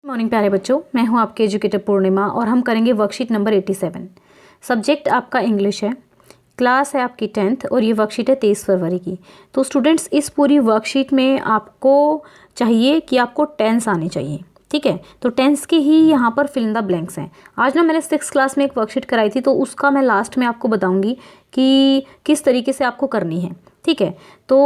Morning प्यारे बच्चों, मैं हूं आपके एजुकेटर पूर्णिमा और हम करेंगे वर्कशीट नंबर 87। सब्जेक्ट आपका इंग्लिश है, क्लास है आपकी 10th और ये वर्कशीट है 23 फरवरी की। तो स्टूडेंट्स, इस पूरी वर्कशीट में आपको चाहिए कि आपको टेंस आने चाहिए, ठीक है। तो टेंस के ही यहाँ पर फिल इन द ब्लैंक्स हैं। आज ना मैंने 6th क्लास में एक वर्कशीट कराई थी, तो उसका मैं लास्ट में आपको बताऊँगी कि किस तरीके से आपको करनी है, ठीक है। तो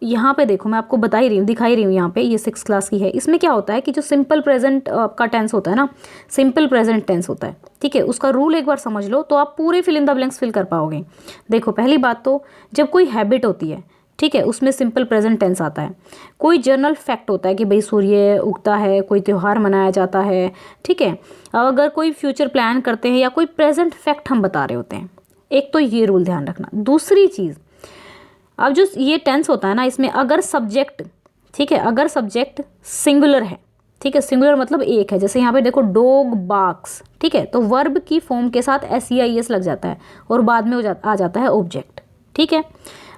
यहाँ पे देखो, मैं आपको बता ही रही हूँ, दिखाई रही हूँ यहाँ पे, ये 6th क्लास की है। इसमें क्या होता है कि जो सिंपल प्रेजेंट का टेंस होता है ना, सिंपल प्रेजेंट टेंस होता है, ठीक है। उसका रूल एक बार समझ लो तो आप पूरे fill in the blanks fill कर पाओगे। देखो, पहली बात तो जब कोई हैबिट होती है, ठीक है, उसमें सिंपल प्रेजेंट टेंस आता है। कोई जनरल फैक्ट होता है कि भाई सूर्य उगता है, कोई त्यौहार मनाया जाता है, ठीक है। अगर कोई फ्यूचर प्लान करते हैं या कोई प्रेजेंट फैक्ट हम बता रहे होते हैं, एक तो ये रूल ध्यान रखना। दूसरी चीज़, अब जो ये टेंस होता है ना, इसमें अगर सब्जेक्ट, ठीक है, अगर सब्जेक्ट सिंगुलर है, ठीक है, सिंगुलर मतलब एक है, जैसे यहाँ पे देखो डॉग बार्क्स, ठीक है, तो वर्ब की फॉर्म के साथ SEIS लग जाता है और बाद में आ जाता है ऑब्जेक्ट, ठीक है।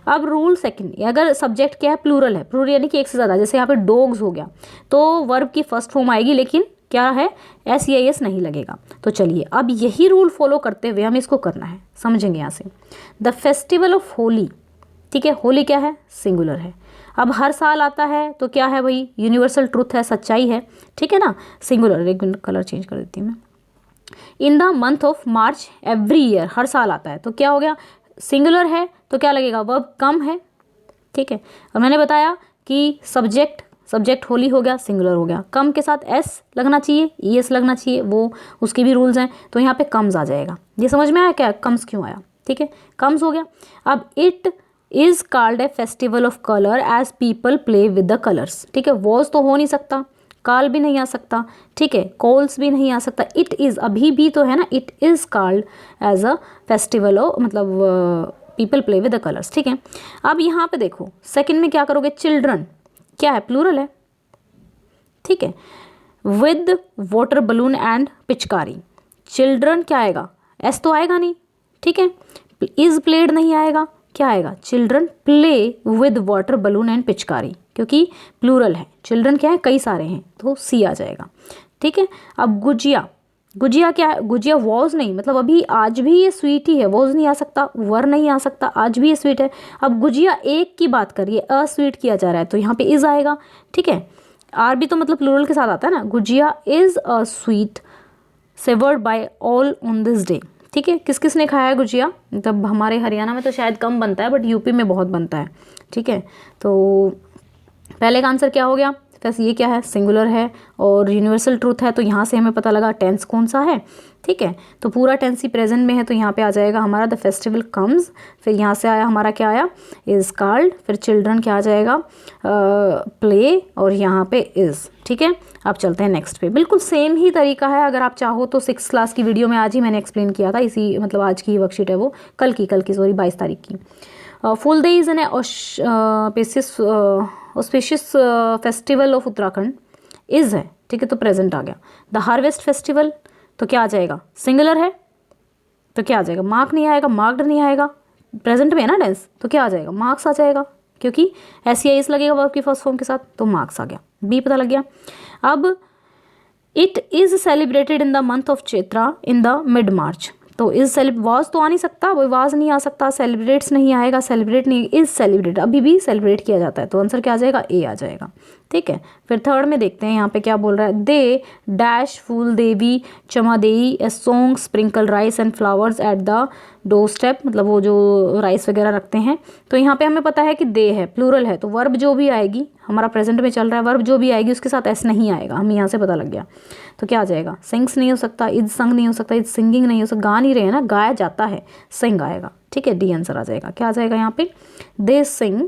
अब रूल सेकंड, अगर सब्जेक्ट क्या है, प्लूरल है, प्लूरल यानी कि एक से ज़्यादा, जैसे यहाँ पे डॉग्स हो गया, तो वर्ब की फर्स्ट फॉर्म आएगी, लेकिन क्या है, SEIS नहीं लगेगा। तो चलिए, अब यही रूल फॉलो करते हुए हमें इसको करना है, समझेंगे यहाँ से। द फेस्टिवल ऑफ होली, ठीक है, होली क्या है, सिंगुलर है। अब हर साल आता है तो क्या है भाई, यूनिवर्सल ट्रूथ है, सच्चाई है, ठीक है ना, सिंगुलर। एक मिनट, कलर चेंज कर देती हूँ मैं। In the month of March every year, हर साल आता है, तो क्या हो गया, सिंगुलर है, तो क्या लगेगा, वर्ब कम है, ठीक है। और मैंने बताया कि सब्जेक्ट होली हो गया, सिंगुलर हो गया, कम के साथ S लगना चाहिए, ES लगना चाहिए, वो उसके भी रूल्स हैं। तो यहाँ पे कम्स आ जाएगा। ये समझ में आया क्या, कम्स क्यों आया, ठीक है, कम्स हो गया। अब it is called a festival of colour as people play with the colours, ठीक है। वॉज तो हो नहीं सकता, काल भी नहीं आ सकता, ठीक है, कॉल्स भी नहीं आ सकता, इट इज़ अभी भी तो है ना, it is called as a festival of, मतलब people play with the colours, ठीक है। अब यहाँ पे देखो, सेकंड में क्या करोगे, चिल्ड्रन क्या है, प्लूरल है, ठीक है, विद वाटर बलून एंड पिचकारी। चिल्ड्रन क्या आएगा, S तो आएगा नहीं, ठीक है, इज प्लेड नहीं आएगा, क्या आएगा, children play with water balloon and पिचकारी, क्योंकि प्लूरल है, चिल्ड्रन क्या है, कई सारे हैं, तो C आ जाएगा, ठीक है। अब गुजिया क्या है, गुजिया वॉज नहीं, मतलब अभी आज भी ये स्वीट ही है, वॉज नहीं आ सकता, वर नहीं आ सकता, आज भी ये स्वीट है। अब गुजिया एक की बात करिए, स्वीट किया जा रहा है, तो यहाँ पे इज आएगा, ठीक है। आर भी तो मतलब प्लूरल के साथ आता है ना, gujiya is a sweet savoured by all on this day, ठीक है। किस किस ने खाया है गुजिया, मतलब हमारे हरियाणा में तो शायद कम बनता है, बट यूपी में बहुत बनता है, ठीक है। तो पहले का आंसर क्या हो गया, वैसे ये क्या है, सिंगुलर है और यूनिवर्सल ट्रूथ है, तो यहाँ से हमें पता लगा टेंस कौन सा है, ठीक है। तो पूरा टेंस ही प्रेजेंट में है, तो यहाँ पे आ जाएगा हमारा द फेस्टिवल कम्स, फिर यहाँ से आया हमारा क्या आया, इज कॉल्ड, फिर चिल्ड्रन क्या आ जाएगा, प्ले, और यहाँ पे इज, ठीक है। अब चलते हैं नेक्स्ट पे। बिल्कुल सेम ही तरीका है, अगर आप चाहो तो 6th क्लास की वीडियो में आज ही मैंने एक्सप्लेन किया था, इसी मतलब आज की वर्कशीट है वो, कल की सॉरी 22 तारीख की। Full day is an auspicious festival of Uttarakhand, is है, ठीक है, तो प्रेजेंट आ गया। द हार्वेस्ट फेस्टिवल, तो क्या आ जाएगा, सिंगुलर है, तो क्या आ जाएगा, मार्क नहीं आएगा, मार्क्ड नहीं आएगा, प्रेजेंट में है ना टेंस, तो क्या आ जाएगा, मार्क्स आ जाएगा, क्योंकि SEIS लगेगा वर्ब की फर्स्ट फॉर्म के साथ, तो मार्क्स आ गया, B पता लग गया। अब it is celebrated in the month of Chaitra in the mid मार्च, तो इज वॉज तो आ नहीं सकता, वो वाज नहीं आ सकता, सेलिब्रेट्स नहीं आएगा, सेलिब्रेट नहीं, इज सेलिब्रेट, अभी भी सेलिब्रेट किया जाता है, तो आंसर क्या आ जाएगा, A आ जाएगा, ठीक है। फिर थर्ड में देखते हैं यहाँ पे क्या बोल रहा है, they dash Phool Devi Chamadei a song sprinkle rice and flowers at the doorstep, मतलब वो जो राइस वगैरह रखते हैं। तो यहाँ पे हमें पता है कि दे है, प्लूरल है, तो वर्ब जो भी आएगी, हमारा प्रेजेंट में चल रहा है, वर्ब जो भी आएगी उसके साथ S नहीं आएगा, हमें यहाँ से पता लग गया। तो क्या आ जाएगा, सिंग्स नहीं हो सकता, इज संग नहीं हो सकता, इज सिंगिंग नहीं हो सकता, गा नहीं रहे हैं ना, गाया जाता है, सिंग आएगा, ठीक है, D आंसर आ जाएगा। क्या आ जाएगा यहाँ पे, they sing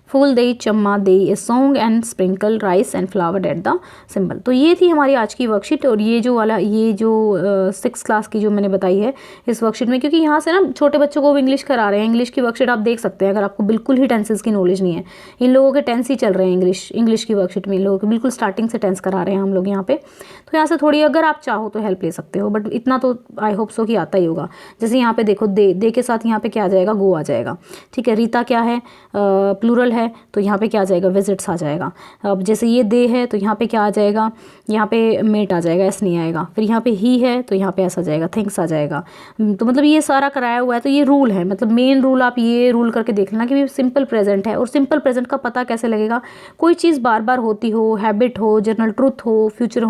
Phool De Chamma De a song and sprinkle rice and flower at the symbol. तो ये थी हमारी आज की वर्कशीट, और ये जो 6th क्लास की जो मैंने बताई है इस वर्कशीट में, क्योंकि यहाँ से ना छोटे बच्चों को इंग्लिश करा रहे हैं, इंग्लिश की वर्कशीट आप देख सकते हैं, अगर आपको बिल्कुल ही टेंसेस की नॉलेज नहीं है, इन लोगों के टेंस ही चल रहे हैं इंग्लिश की वर्कशीट में, इन लोगों के बिल्कुल स्टार्टिंग से टेंस करा रहे हैं हम लोग यहाँ पे। तो यहाँ से थोड़ी अगर आप चाहो तो हेल्प ले सकते हो, बट इतना तो आई होप सो कि आता ही होगा। जैसे यहाँ पे देखो, दे के साथ यहाँ पे क्या आ जाएगा, गो आ जाएगा, ठीक है। रीता क्या है, प्लूरल है, है तो यहाँ पे क्या आ जाएगा, विजिट्स आ जाएगा। अब जैसे ये दे है तो यहाँ पे क्या आ जाएगा, यहाँ पे मेट आ जाएगा, एस नहीं आएगा। फिर यहाँ पे ही है तो यहाँ पे ऐसा जाएगा, थिंग्स आ जाएगा। तो मतलब ये सारा कराया हुआ है, तो ये रूल है, मतलब मेन रूल आप ये रूल करके देख लेना कि सिंपल प्रेजेंट है। और सिंपल प्रेजेंट का पता कैसे लगेगा, कोई चीज़ बार बार होती हो, हैबिट हो, जनरल ट्रुथ हो, फ्यूचर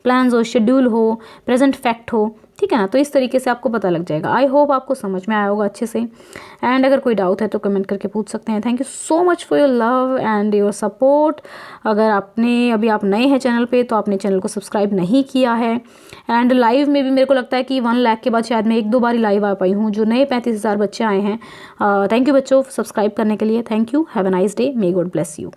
प्लान्स हो, शेड्यूल हो, प्रेजेंट फैक्ट हो, ठीक है ना। तो इस तरीके से आपको पता लग जाएगा। आई होप आपको समझ में आया होगा अच्छे से। एंड अगर कोई डाउट है तो कमेंट करके पूछ सकते हैं। Thank you so much for your love and your support. अगर आप नए हैं चैनल पे तो आपने चैनल को सब्सक्राइब नहीं किया है। एंड लाइव में भी मेरे को लगता है कि 1 लाख के बाद शायद मैं 1-2 बार ही लाइव आ पाई हूँ। जो नए 35,000 बच्चे आए हैं, थैंक यू बच्चों सब्सक्राइब करने के लिए। Thank you, have a nice day, may God bless you.